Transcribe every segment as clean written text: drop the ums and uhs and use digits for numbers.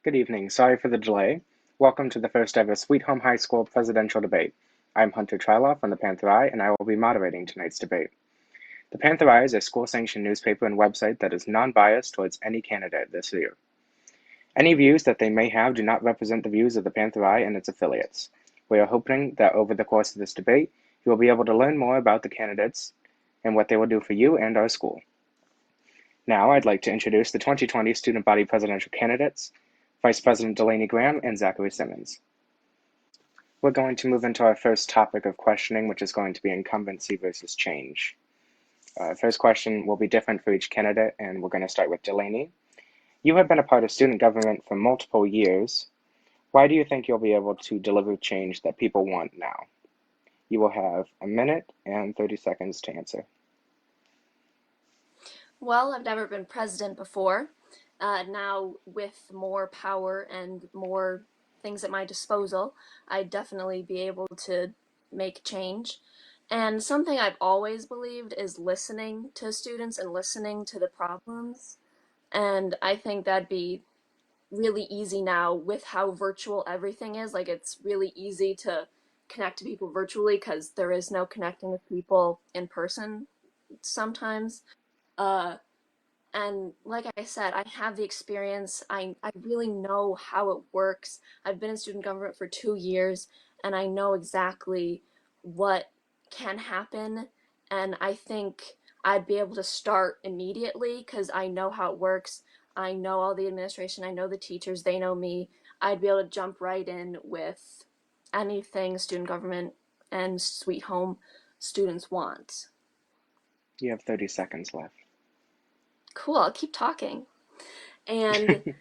Good evening. Sorry for the delay. Welcome to the first ever Sweet Home High School presidential debate. I'm Hunter TRYLOFF on the Panther and I will be moderating tonight's debate. The Panther is a school-sanctioned newspaper and website that is non-biased towards any candidate this year. Any views that they may have do not represent the views of the Panther and its affiliates. We are hoping that over the course of this debate, you will be able to learn more about the candidates and what they will do for you and our school. Now, I'd like to introduce the 2020 student body presidential candidates, Vice President Delaney and Zachary Simmons. We're going to move into our first topic of questioning, which is going to be incumbency versus change. First question will be different for each candidate, and we're going to start with Delaney. You have been a part of student government for multiple years. Why do you think you'll be able to deliver change that people want now? You will have a minute and 30 seconds to answer. Well, I've never been president before. Now, with more power and more things at my disposal, I'd definitely be able to make change. And something I've always believed is listening to students and listening to the problems. And I think that'd be really easy now with how virtual everything is. Like, it's really easy to connect to people virtually because there is no connecting with people in person sometimes. Uh, and like I said, I have the experience. I really know how it works. I've been in student government for 2 years, and I know exactly what can happen. And I think I'd be able to start immediately because I know how it works. I know all the administration, I know the teachers, they know me. I'd be able to jump right in with anything student government and Sweet Home students want. You have 30 seconds left. Cool, I'll keep talking. And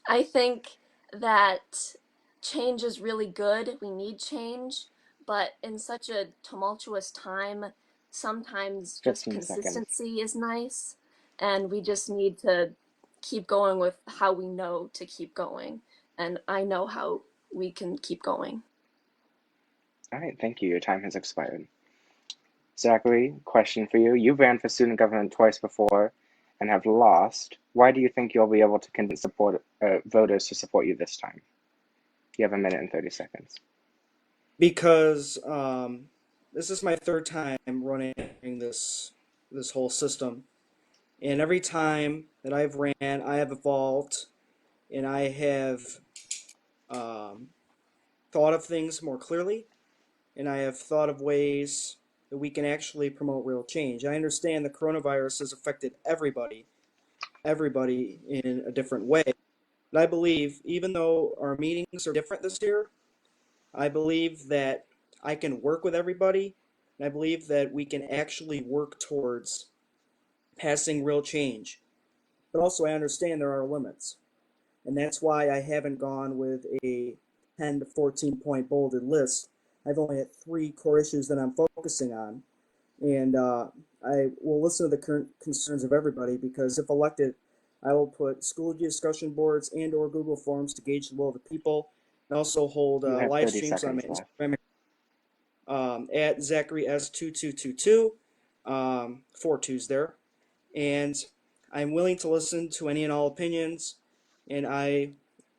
I think that change is really good. We need change, but in such a tumultuous time, sometimes just 15 seconds. consistency is nice, and we just need to keep going with how we know to keep going. And I know how we can keep going. All right, thank you. Your time has expired. Zachary, question for you. You've ran for student government twice before and have lost. Why do you think you'll be able to convince voters to support you this time? You have a minute and 30 seconds. Because this is my third time running this whole system, and every time that I've ran, I have evolved, and I have um, thought of things more clearly, and I have thought of ways that we can actually promote real change. I understand the coronavirus has affected everybody in a different way, but I believe even though our meetings are different this year, I believe that I can work with everybody, and I believe that we can actually work towards passing real change. But also, I understand there are limits, and that's why I haven't gone with a 10 to 14 point bolded list. I've only had three core issues that I'm focusing on, and I will listen to the current concerns of everybody because if elected, I will put school discussion boards and/or Google Forms to gauge the will of the people, and also hold You have live 30 streams on my seconds left. Instagram at Zachary S2222, four twos there, and I'm willing to listen to any and all opinions, and I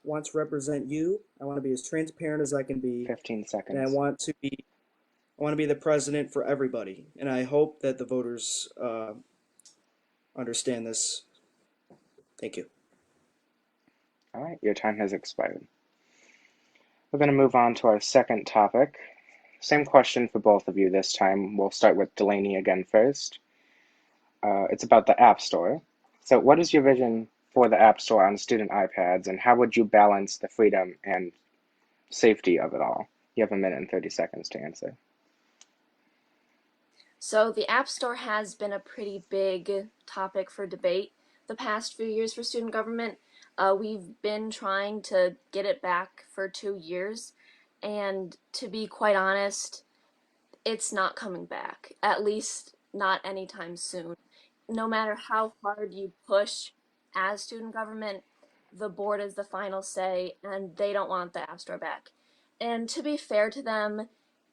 want to represent you. I want to be as transparent as I can be, 15 and I seconds. want to be the president for everybody, and I hope that the voters understand this. Thank you. All right, your time has expired. We're going to move on to our second topic. Same question for both of you this time. We'll start with Delaney again first. It's about the App Store. So what is your vision for the App Store on student iPads, and how would you balance the freedom and safety of it all? You have a minute and 30 seconds to answer. So the App Store has been a pretty big topic for debate the past few years for student government. We've been trying to get it back for 2 years, and to be quite honest, it's not coming back, at least not anytime soon. No matter how hard you push as student government, the board is the final say, and they don't want the App Store back. And to be fair to them,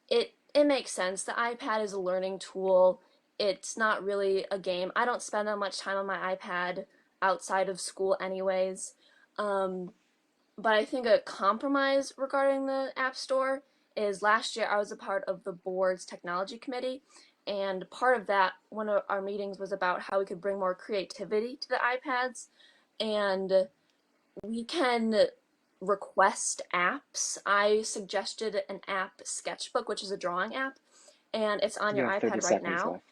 it makes sense. The iPad is a learning tool. It's not really a game. I don't spend that much time on my iPad. outside of school anyways. But I think a compromise regarding the App Store is last year I was a part of the board's technology committee, and part of that, one of our meetings was about how we could bring more creativity to the iPads, and we can request apps. I suggested an app, Sketchbook, which is a drawing app, and it's on You your have 30 iPad right seconds now. left.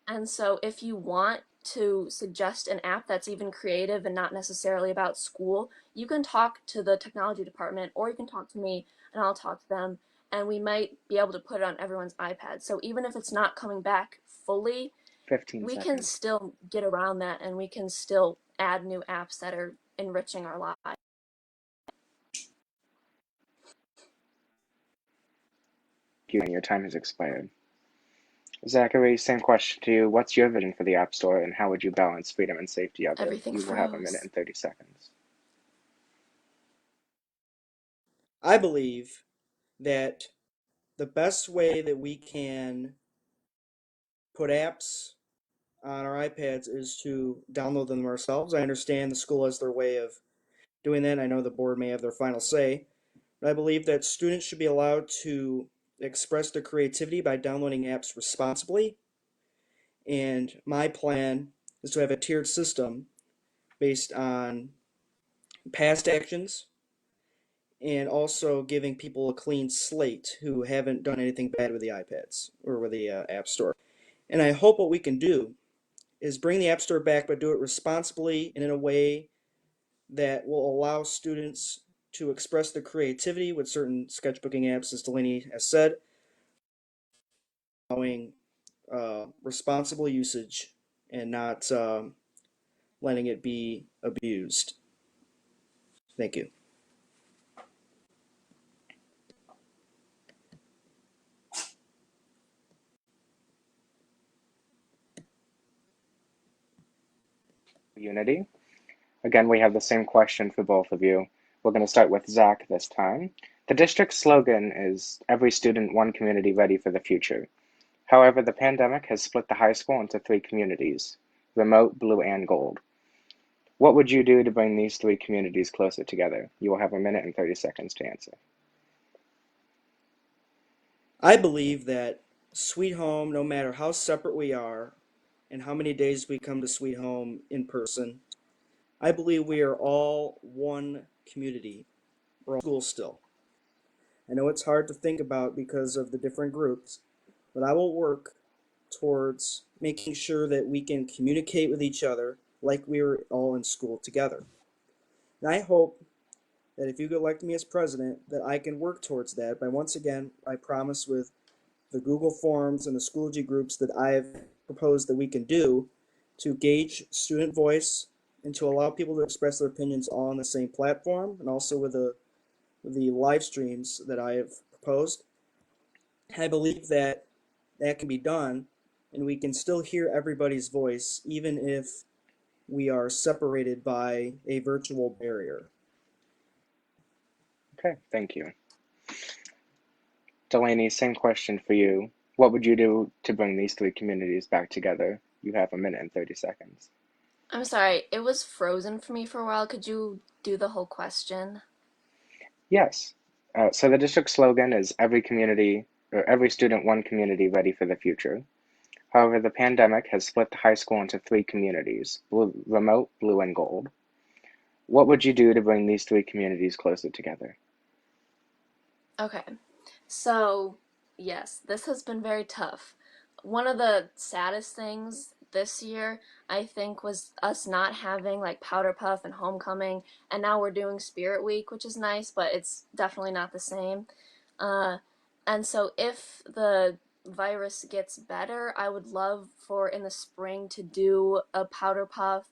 And so if you want to suggest an app that's even creative and not necessarily about school, you can talk to the technology department, or you can talk to me and I'll talk to them, and we might be able to put it on everyone's iPad. So even if it's not coming back fully, 15 we can seconds. still get around that, and we can still add new apps that are enriching our lives. You and your time has expired. Zachary, same question to you. What's your vision for the App Store, and how would you balance freedom and safety of it? Everything You will have a minute froze. and 30 seconds. I believe that the best way that we can put apps on our iPads is to download them ourselves. I understand the school has their way of doing that. I know the board may have their final say, but I believe that students should be allowed to express their creativity by downloading apps responsibly. And my plan is to have a tiered system based on past actions and also giving people a clean slate who haven't done anything bad with the iPads or with the App Store. And I hope what we can do is bring the App Store back, but do it responsibly and in a way that will allow students to express their creativity with certain sketchbooking apps, as Delaney has said, allowing responsible usage and not letting it be abused. Thank you. Unity. Again, we have the same question for both of you. We're going to start with Zach this time. The district's slogan is "Every student, one community ready for the future." However, the pandemic has split the high school into three communities: remote, blue, and gold. What would you do to bring these three communities closer together? You will have a minute and 30 seconds to answer. I believe that Sweet Home, no matter how separate we are and how many days we come to Sweet Home in person, I believe we are all one community. We're all school still. I know it's hard to think about because of the different groups, but I will work towards making sure that we can communicate with each other like we were all in school together. And I hope that if you elect me as president, that I can work towards that. But once again, I promise with the Google Forms and the Schoology groups that I have proposed that we can do to gauge student voice and to allow people to express their opinions all on the same platform, and also with the live streams that I have proposed. I believe that that can be done, and we can still hear everybody's voice, even if we are separated by a virtual barrier. Okay, thank you. Delaney, same question for you. What would you do to bring these three communities back together? You have a minute and 30 seconds. I'm sorry, it was frozen for me for a while. Could you do the whole question? Yes. So the district slogan is "Every community or every student, one community ready for the future." However, the pandemic has split the high school into three communities: remote, blue, and gold. What would you do to bring these three communities closer together? Okay, so yes, this has been very tough. One of the saddest things this year, I think, was us not having like Powder Puff and Homecoming, and now we're doing Spirit Week, which is nice, but it's definitely not the same. Uh, and so if the virus gets better, I would love for in the spring to do a Powder Puff,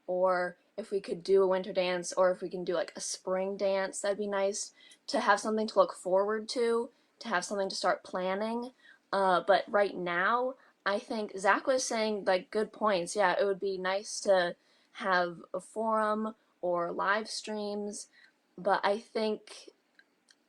or if we could do a winter dance, or if we can do like a spring dance, that'd be nice to have something to look forward to have something to start planning. But right now, I think Zach was saying like good points. Yeah, it would be nice to have a forum or live streams, but I think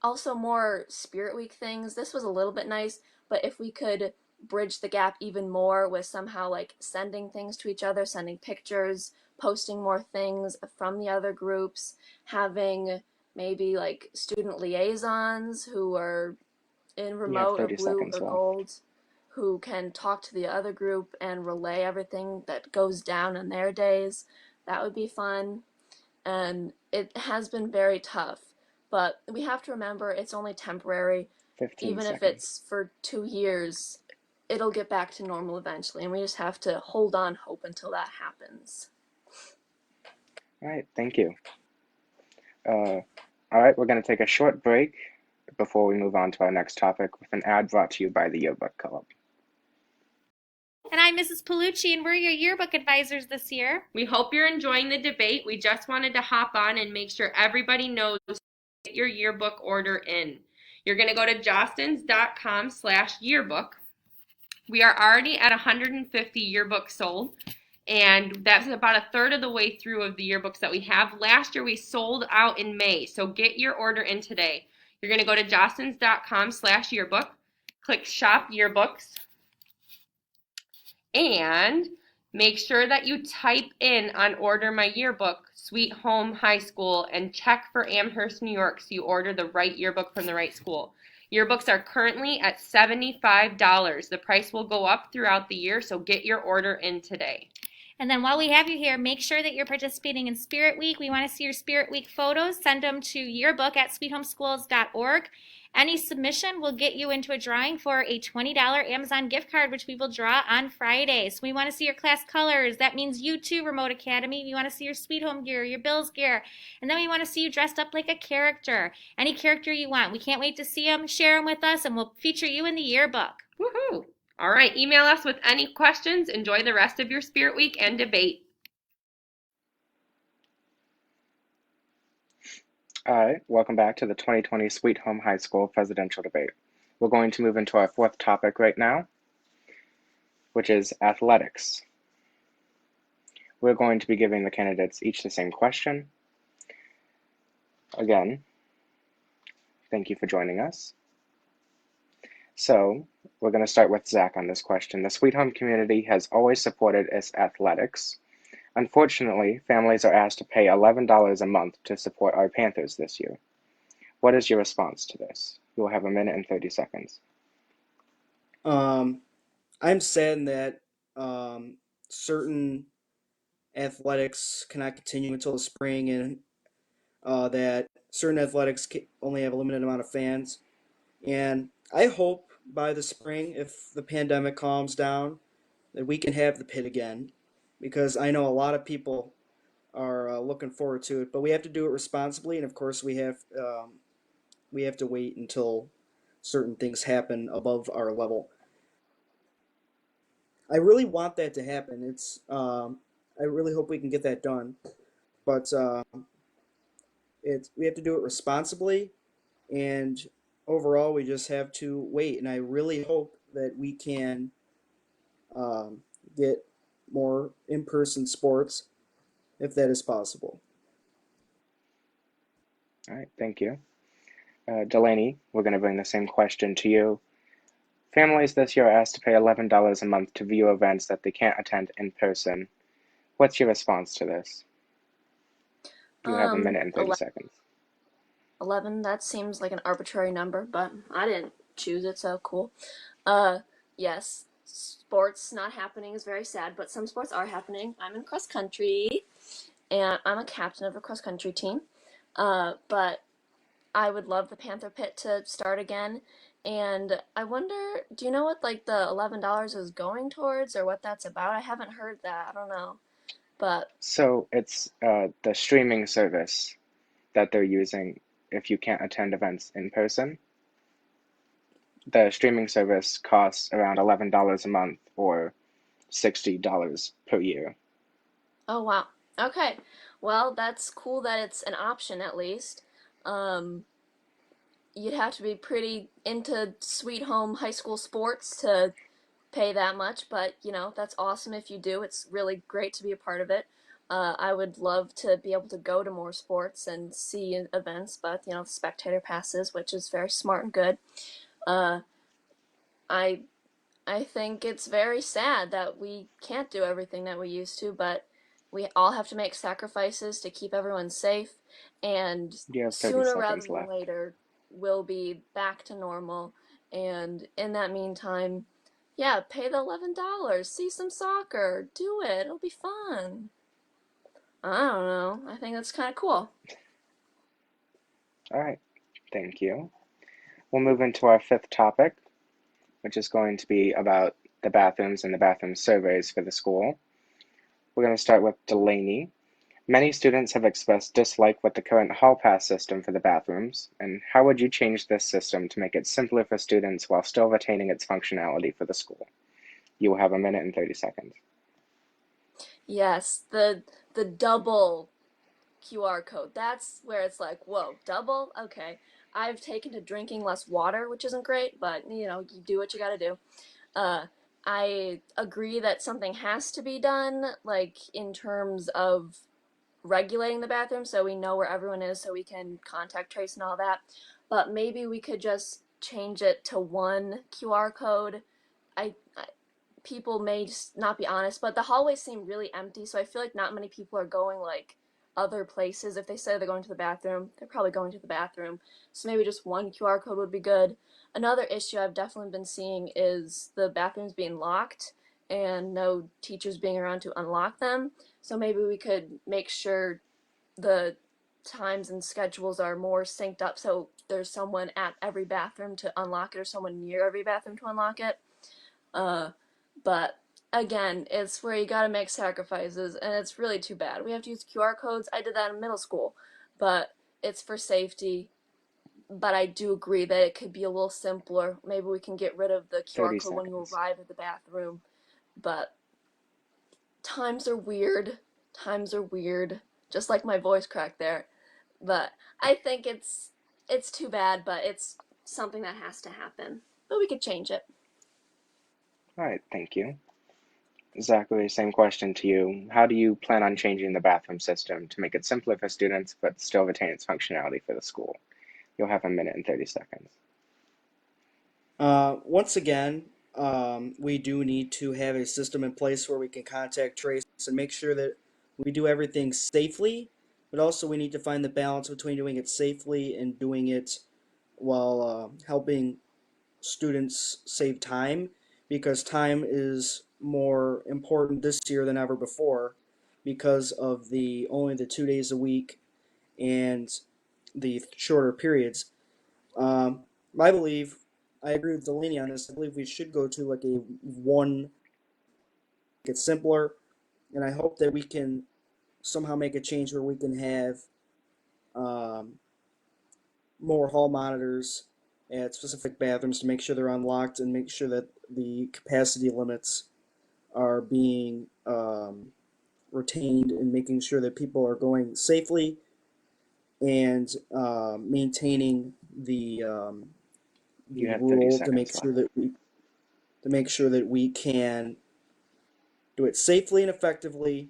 also more Spirit Week things. This was a little bit nice, but if we could bridge the gap even more with somehow like sending things to each other, sending pictures, posting more things from the other groups, having maybe like student liaisons who are in You have remote or 30 blue seconds or left. gold who can talk to the other group and relay everything that goes down in their days. That would be fun. And it has been very tough, but we have to remember it's only temporary. 15 Even if seconds. it's for 2 years, it'll get back to normal eventually, and we just have to hold on hope until that happens. All right, thank you. All right, we're going to take a short break before we move on to our next topic with an ad brought to you by the Yearbook Club. And I'm Mrs. Palucci, and we're your yearbook advisors this year. We hope you're enjoying the debate. We just wanted to hop on and make sure everybody knows to get your yearbook order in. You're going to go to jostens.com/yearbook. We are already at 150 yearbooks sold, and that's about a third of the way through of the yearbooks that we have. Last year we sold out in May, so get your order in today. You're going to go to jostens.com/yearbook, click Shop Yearbooks, and make sure that you type in on Order My Yearbook, Sweet Home High School, and check for Amherst, New York, so you order the right yearbook from the right school. Yearbooks are currently at $75. The price will go up throughout the year, so get your order in today. And then while we have you here, make sure that you're participating in Spirit Week. We want to see your Spirit Week photos. Send them to yearbook@sweethomeschools.org. Any submission will get you into a drawing for a $20 Amazon gift card, which we will draw on Friday. So we want to see your class colors. That means you too, Remote Academy. We want to see your Sweet Home gear, your Bills gear. And then we want to see you dressed up like a character. Any character you want. We can't wait to see them. Share them with us, and we'll feature you in the yearbook. Woohoo! All right, email us with any questions. Enjoy the rest of your Spirit Week and debate. All right, welcome back to the 2020 Sweet Home High School presidential debate. We're going to move into our fourth topic right now, which is athletics. We're going to be giving the candidates each the same question. Again, thank you for joining us. So, we're going to start with Zach on this question. The Sweet Home community has always supported its athletics. Unfortunately, families are asked to pay $11 a month to support our Panthers this year. What is your response to this? You will have 1 minute and 30 seconds. I'm saddened that certain athletics cannot continue until the spring, and that certain athletics only have a limited amount of fans. And I hope by the spring, if the pandemic calms down, that we can have the pit again, because I know a lot of people are looking forward to it. But we have to do it responsibly, and of course we have to wait until certain things happen above our level. I really want that to happen. I really hope we can get that done, but we have to do it responsibly, and overall we just have to wait. And I really hope that we can get more in-person sports if that is possible. All right, thank you. Delaney, we're going to bring the same question to you. Families this year are asked to pay $11 a month to view events that they can't attend in person. What's your response to this? You have 1 minute and 30 seconds. 11, that seems like an arbitrary number, but I didn't choose it, so cool. Yes, sports not happening is very sad, but some sports are happening. I'm in cross country, and I'm a captain of a cross country team. But I would love the Panther pit to start again. And I wonder, do you know what like the $11 is going towards, or what that's about? I haven't heard that. I don't know. But So it's the streaming service that they're using if you can't attend events in person. The streaming service costs around $11 a month or $60 per year. oh wow. Okay. Well, that's cool that it's an option at least. You'd have to be pretty into Sweet Home high school sports to pay that much, but you know, that's awesome if you do. It's really great to be a part of it. I would love to be able to go to more sports and see events, but you know, spectator passes, which is very smart and good. Uh, I I think it's very sad that we can't do everything that we used to, but we all have to make sacrifices to keep everyone safe, and You have 30 sooner rather seconds than left. later, we'll be back to normal. And in that meantime, yeah, pay the $11, see some soccer, do it, it'll be fun. I don't know, I think that's kind of cool. All right, thank you. We'll move into our fifth topic, which is going to be about the bathrooms and the bathroom surveys for the school. We're going to start with Delaney. Many students have expressed dislike with the current hall pass system for the bathrooms, and how would you change this system to make it simpler for students while still retaining its functionality for the school? You will have 1 minute and 30 seconds. Yes, the double QR code. That's where it's like, whoa, double? Okay. I've taken to drinking less water, which isn't great, but you know, you do what you gotta do. I agree that something has to be done, like in terms of regulating the bathroom so we know where everyone is so we can contact trace and all that. But maybe we could just change it to one QR code. I people may just not be honest, but the hallways seem really empty, so I feel like not many people are going like other places. If they say they're going to the bathroom, they're probably going to the bathroom. So maybe just one QR code would be good. Another issue I've definitely been seeing is the bathrooms being locked and no teachers being around to unlock them. So maybe we could make sure the times and schedules are more synced up so there's someone at every bathroom to unlock it or someone near every bathroom to unlock it. But again, it's where you gotta make sacrifices, and it's really too bad. We have to use QR codes. I did that in middle school, but it's for safety. But I do agree that it could be a little simpler. Maybe we can get rid of the QR 30 code when you seconds. arrive at the bathroom. But times are weird. Times are weird. Just like my voice crack there. But I think it's too bad, but it's something that has to happen. But we could change it. All right, thank you. Zachary, same question to you. How do you plan on changing the bathroom system to make it simpler for students but still retain its functionality for the school? You'll have 1 minute and 30 seconds. Once again, we do need to have a system in place where we can contact trace and make sure that we do everything safely, but also we need to find the balance between doing it safely and doing it while helping students save time, because time is more important this year than ever before because of the only the 2 days a week and the shorter periods. Um, I believe I agree with Delaney on this. I believe we should go to like a one. It's simpler, and I hope that we can somehow make a change where we can have um, more hall monitors at specific bathrooms to make sure they're unlocked and make sure that the capacity limits are being retained and making sure that people are going safely and maintaining You the have 30 rule to make seconds sure left. that we can do it safely and effectively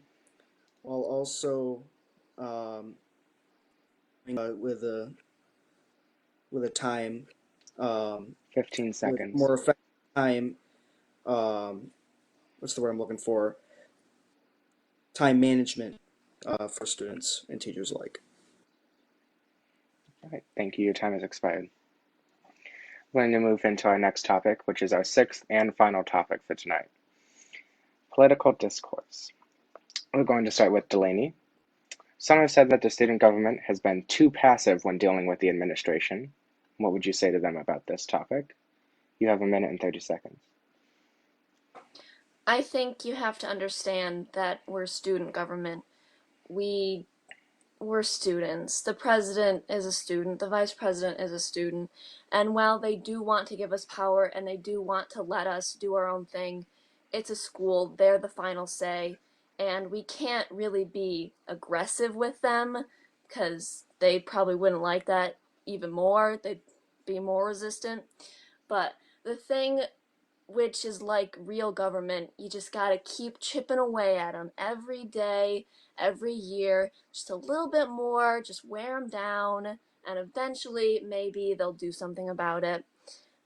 while also um, with a time 15 with seconds. more effective time. What's the word I'm looking for? Time management for students and teachers alike. All right, thank you. Your time has expired. We're going to move into our next topic, which is our sixth and final topic for tonight. Political discourse. We're going to start with Delaney. Some have said that the student government has been too passive when dealing with the administration. What would you say to them about this topic? You have 1 minute and 30 seconds. I think you have to understand that we're student government. We we're students. The president is a student, the vice president is a student, and while they do want to give us power and they do want to let us do our own thing, it's a school, they're the final say, and we can't really be aggressive with them because they probably wouldn't like that even more. They'd be more resistant. But the thing which is like real government. You just gotta keep chipping away at them every day, every year, just a little bit more, just wear them down, and eventually maybe they'll do something about it.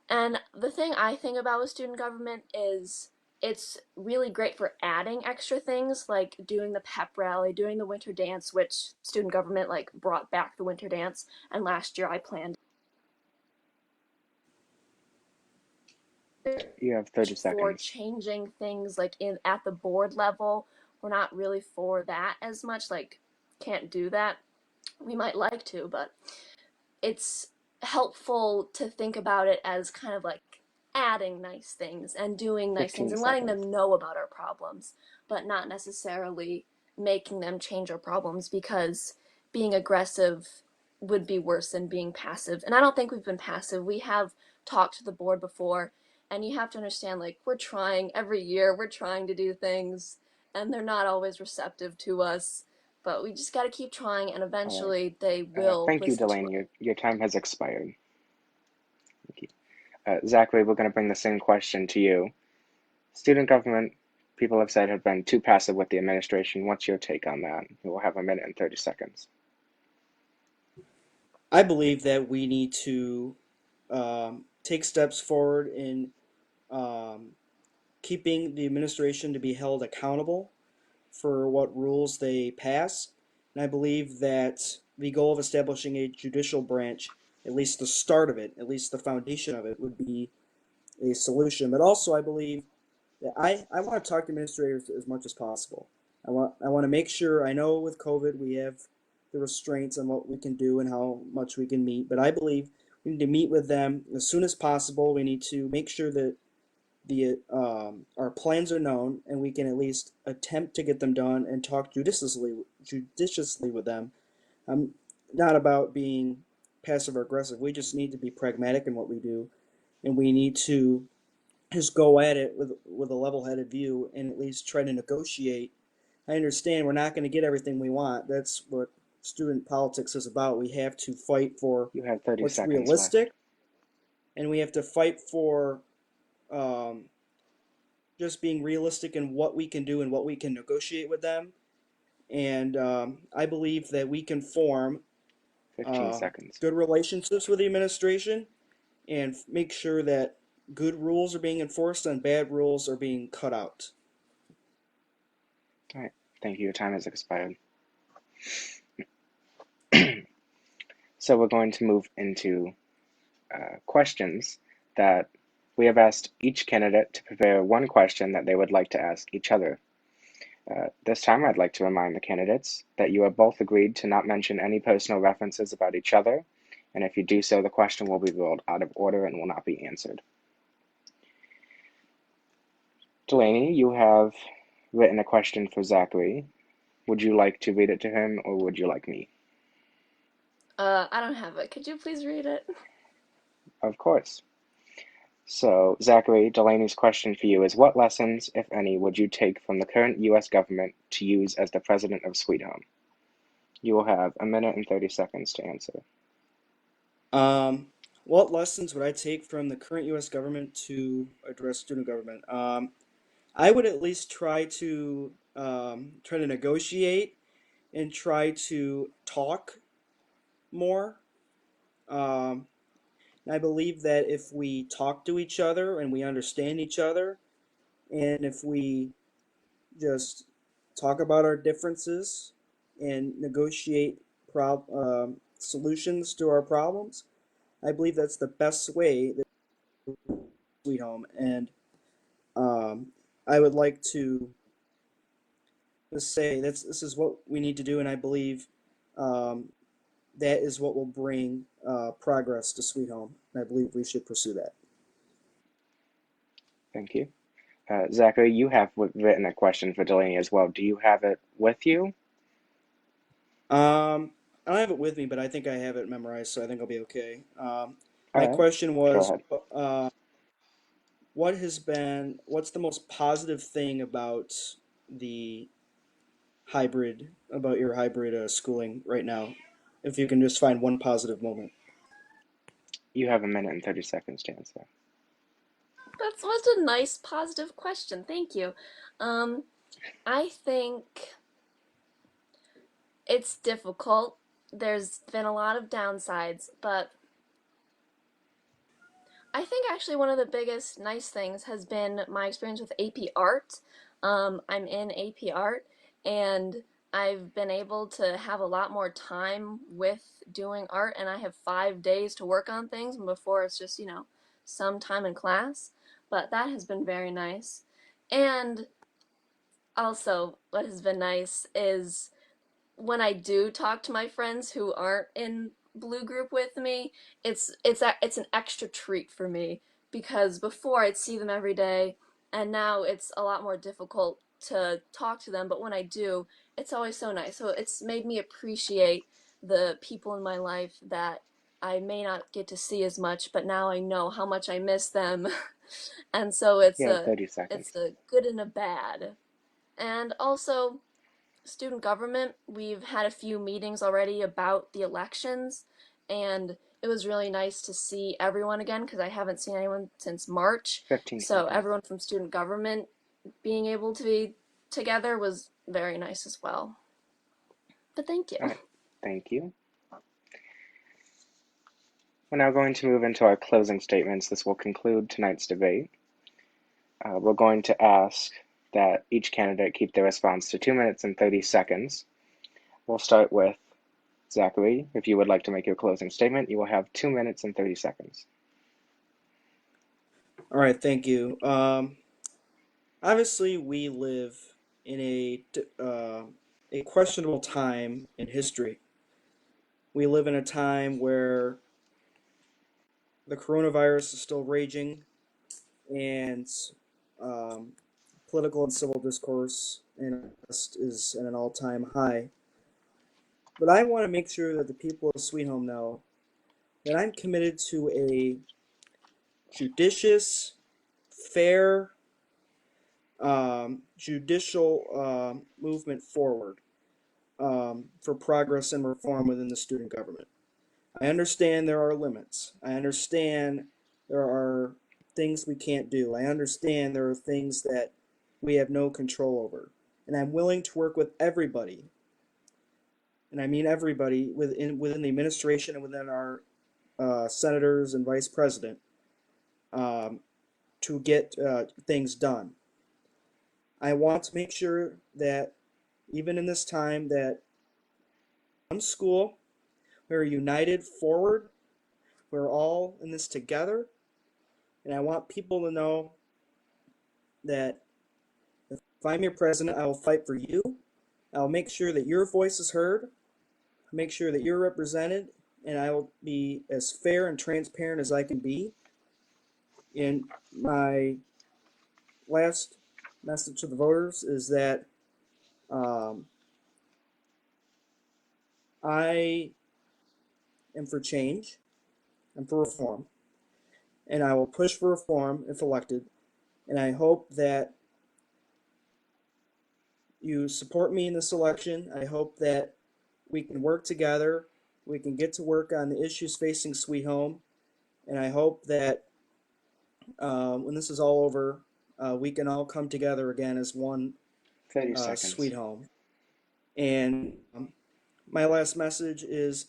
And the thing I think about with student government is it's really great for adding extra things like doing the pep rally, doing the winter dance, which student government like brought back the winter dance, and last year I planned You have 30 for seconds. changing things like in at the board level. We're not really for that as much, like can't do that. We might like to, but it's helpful to think about it as kind of like adding nice things and doing nice 15 things and letting seconds. them know about our problems, but not necessarily making them change our problems, because being aggressive would be worse than being passive. And I don't think we've been passive. We have talked to the board before, and you have to understand, like, we're trying every year, we're trying to do things, and they're not always receptive to us. But we just got to keep trying, and eventually they will Thank you, listen to us. Delaney. Your time has expired. Thank you. Zachary, we're going to bring the same question to you. Student government, people have said, have been too passive with the administration. What's your take on that? You will have a minute and 30 seconds. I believe that we need to take steps forward in keeping the administration to be held accountable for what rules they pass. And I believe that the goal of establishing a judicial branch, at least the start of it, at least the foundation of it, would be a solution. But also, I believe that I want to talk to administrators as much as possible. I want to make sure, I know with COVID we have the restraints on what we can do and how much we can meet, but I believe we need to meet with them as soon as possible. We need to make sure that our plans are known, and we can at least attempt to get them done and talk judiciously with them. I'm not about being passive or aggressive. We just need to be pragmatic in what we do, and we need to just go at it with a level-headed view and at least try to negotiate. I understand we're not going to get everything we want. That's what student politics is about. We have to fight for You have 30 what's seconds realistic, left. and we have to fight for just being realistic in what we can do and what we can negotiate with them. And I believe that we can form 15 seconds. good relationships with the administration and make sure that good rules are being enforced and bad rules are being cut out. All right. Thank you. Your time has expired. So we're going to move into questions that we have asked each candidate to prepare one question that they would like to ask each other. This time I'd like to remind the candidates that you have both agreed to not mention any personal references about each other, and if you do so, the question will be ruled out of order and will not be answered. Delaney, you have written a question for Zachary. Would you like to read it to him, or would you like me? I don't have it. Could you please read it? Of course. So, Zachary, Delaney's question for you is, what lessons, if any, would you take from the current U.S. government to use as the president of Sweet Home? You will have a minute and 30 seconds to answer. What lessons would I take from the current U.S. government to address student government? I would at least try to negotiate and try to talk more. Um, I believe that if we talk to each other and we understand each other, and if we just talk about our differences and negotiate solutions to our problems, I believe that's the best way that Sweet Home. And I would like to just say this is what we need to do, and I believe um, that is what will bring progress to Sweet Home. And I believe we should pursue that. Thank you. Zachary, you have written a question for Delaney as well. Do you have it with you? I don't have it with me, but I think I have it memorized, so I think I'll be okay. My All right, question go was, ahead. what's the most positive thing about the about your hybrid schooling right now? If you can just find one positive moment. You have a minute and 30 seconds to answer. That's such a nice, positive question. Thank you. I think it's difficult. There's been a lot of downsides, but I think actually one of the biggest nice things has been my experience with AP Art. I'm in AP Art, and I've been able to have a lot more time with doing art, and I have 5 days to work on things, and before it's just, some time in class. But that has been very nice. And also, what has been nice is when I do talk to my friends who aren't in Blue Group with me, it's an extra treat for me because before I'd see them every day, and now it's a lot more difficult to talk to them. But when I do, it's always so nice. So it's made me appreciate the people in my life that I may not get to see as much, but now I know how much I miss them. And so You have 30 seconds. it's a good and a bad. And also, student government, we've had a few meetings already about the elections, and it was really nice to see everyone again because I haven't seen anyone since March. 15 So seconds. everyone from student government being able to be together was very nice as well. But thank you. All right. Thank you. We're now going to move into our closing statements. This will conclude tonight's debate. We're going to ask that each candidate keep their response to 2 minutes and 30 seconds. We'll start with Zachary. If you would like to make your closing statement, you will have 2 minutes and 30 seconds. All right, thank you. Obviously, we live in a questionable time in history. We live in a time where the coronavirus is still raging, and political and civil discourse is at an all-time high. But I want to make sure that the people of Sweet Home know that I'm committed to a judicious, fair, judicial movement forward for progress and reform within the student government. I understand there are limits. I understand there are things we can't do. I understand there are things that we have no control over. And I'm willing to work with everybody, and I mean everybody within the administration and within our senators and vice president to get things done. I want to make sure that even in this time that one school, we're united forward, we're all in this together, and I want people to know that if I'm your president, I will fight for you. I'll make sure that your voice is heard, make sure that you're represented, and I will be as fair and transparent as I can be. And my last message to the voters is that I am for change and for reform, and I will push for reform if elected, and I hope that you support me in this election. I hope that we can work together, we can get to work on the issues facing Sweet Home, and I hope that when this is all over, we can all come together again as one 30 seconds. Sweet Home. And my last message is,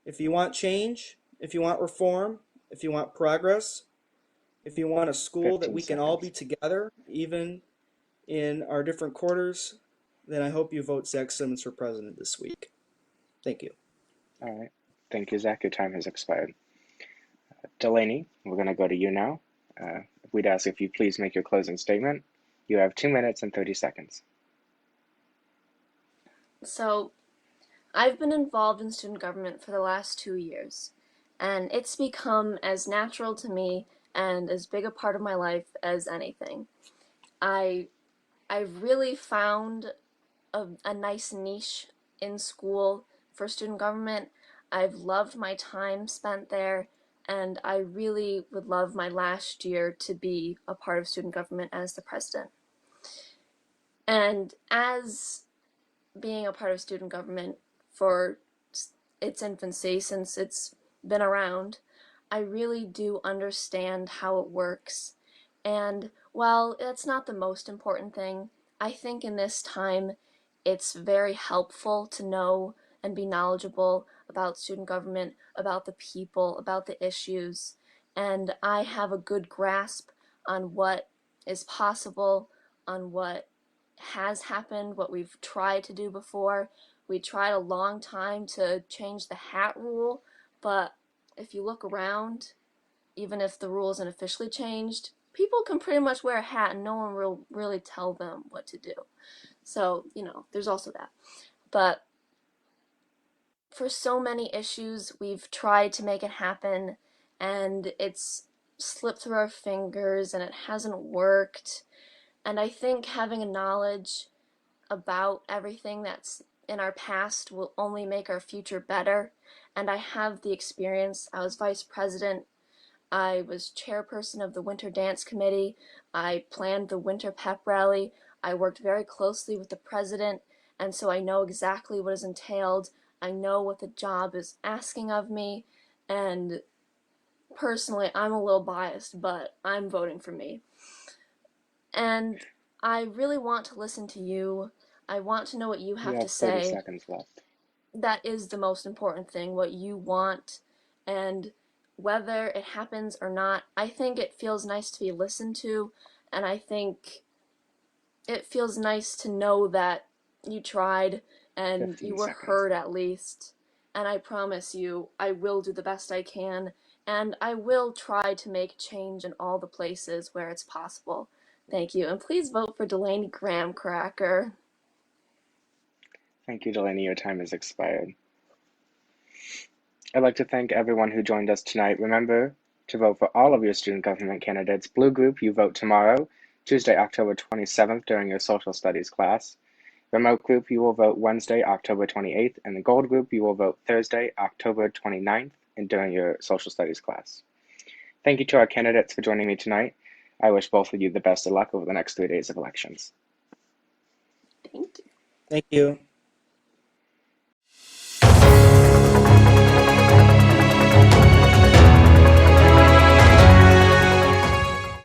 if you want change, if you want reform, if you want progress, if you want a school that we can all be together, even in our different quarters, then I hope you vote Zach Simmons for president this week. Thank you. All right. Thank you, Zach. Your time has expired. Delaney, we're going to go to you now. We'd ask if you please make your closing statement. You have 2 minutes and 30 seconds. So, I've been involved in student government for the last 2 years, and it's become as natural to me and as big a part of my life as anything. I've really found a nice niche in school for student government. I've loved my time spent there, and I really would love my last year to be a part of student government as the president. And as being a part of student government for its infancy, since it's been around, I really do understand how it works. And while that's not the most important thing, I think in this time it's very helpful to know and be knowledgeable about student government, about the people, about the issues. and I have a good grasp on what is possible, on what has happened, what we've tried to do before. We tried a long time to change the hat rule, but if you look around, even if the rule isn't officially changed, people can pretty much wear a hat and no one will really tell them what to do. So, there's also that. But for so many issues, we've tried to make it happen, and it's slipped through our fingers, and it hasn't worked. And I think having a knowledge about everything that's in our past will only make our future better. And I have the experience. I was vice president. I was chairperson of the Winter Dance Committee. I planned the Winter Pep Rally. I worked very closely with the president, and so I know exactly what is entailed. I know what the job is asking of me, and personally, I'm a little biased, but I'm voting for me. And I really want to listen to you. I want to know what you have to 30 say. seconds left. That is the most important thing, what you want, and whether it happens or not, I think it feels nice to be listened to, and I think it feels nice to know that you tried and 15 you were seconds. heard at least. And I promise you, I will do the best I can, and I will try to make change in all the places where it's possible. Thank you, and please vote for Delaney Graham Cracker. Thank you, Delaney. Your time has expired. I'd like to thank everyone who joined us tonight. Remember to vote for all of your student government candidates. Blue group, you vote tomorrow, Tuesday, October 27th, during your social studies class. Remote group, you will vote Wednesday, October 28th, and the gold group, you will vote Thursday, October 29th, and during your social studies class. Thank you to our candidates for joining me tonight. I wish both of you the best of luck over the next 3 days of elections. Thank you. Thank you.